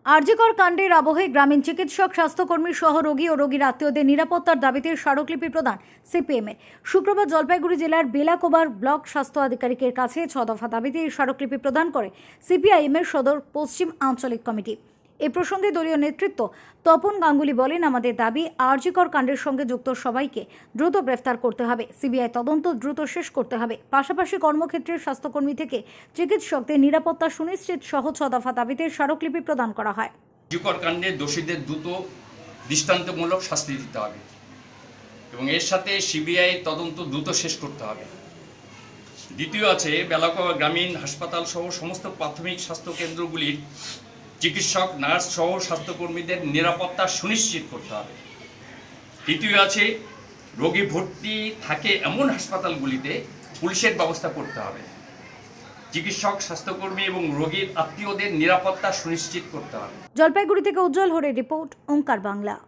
আরজিকর কাণ্ডের আবহে গ্রামীণ চিকিৎসক, স্বাস্থ্যকর্মী সহ রোগী ও রোগীর আত্মীয়দের নিরাপত্তার দাবিতে স্মারকলিপি প্রদান সিপিএমের। শুক্রবার জলপাইগুড়ি জেলার বেলাকোবার ব্লক স্বাস্থ্য আধিকারিকের কাছে 6 দফা দাবিতে এই স্মারকলিপি প্রদান করে সিপিআইএমের সদর পশ্চিম আঞ্চলিক কমিটি। এ প্রসঙ্গে দলীয় নেতৃত্ব তপন গাঙ্গুলি বলেন, আমাদের দাবি আরজিকর কাণ্ডের সঙ্গে যুক্ত সবাইকে দ্রুত গ্রেফতার করতে হবে, সিবিআই তদন্ত দ্রুত শেষ করতে হবে। পাশাপাশি কর্মক্ষেত্রের স্বাস্থ্যকর্মী থেকে চিকিৎসকদের নিরাপত্তা সুনিশ্চিত সহ 6 দফা দাবিতে স্মারকলিপি প্রদান করা হয়। আরজিকর কাণ্ডে দোষীদের দ্রুত দৃষ্টান্তমূলক শাস্তি দিতে হবে এবং এর সাথে সিবিআই তদন্ত দ্রুত শেষ করতে হবে। দ্বিতীয় আছে, বেলাকোবা গ্রামীণ হাসপাতাল সহ সমস্ত প্রাথমিক স্বাস্থ্য কেন্দ্রগুলির চিকিৎসক, নার্স সহ স্বাস্থ্যকর্মীদের নিরাপত্তা সুনিশ্চিত করতে হবে। তৃতীয় আছে, রোগী ভর্তি থাকে এমন হাসপাতালগুলিতে পুলিশের ব্যবস্থা করতে হবে। চিকিৎসক, স্বাস্থ্যকর্মী এবং রোগীর আত্মীয়দের নিরাপত্তা সুনিশ্চিত করতে হবে। জলপাইগুড়ি থেকে উজ্জ্বল হরের রিপোর্ট, ওঙ্কার বাংলা।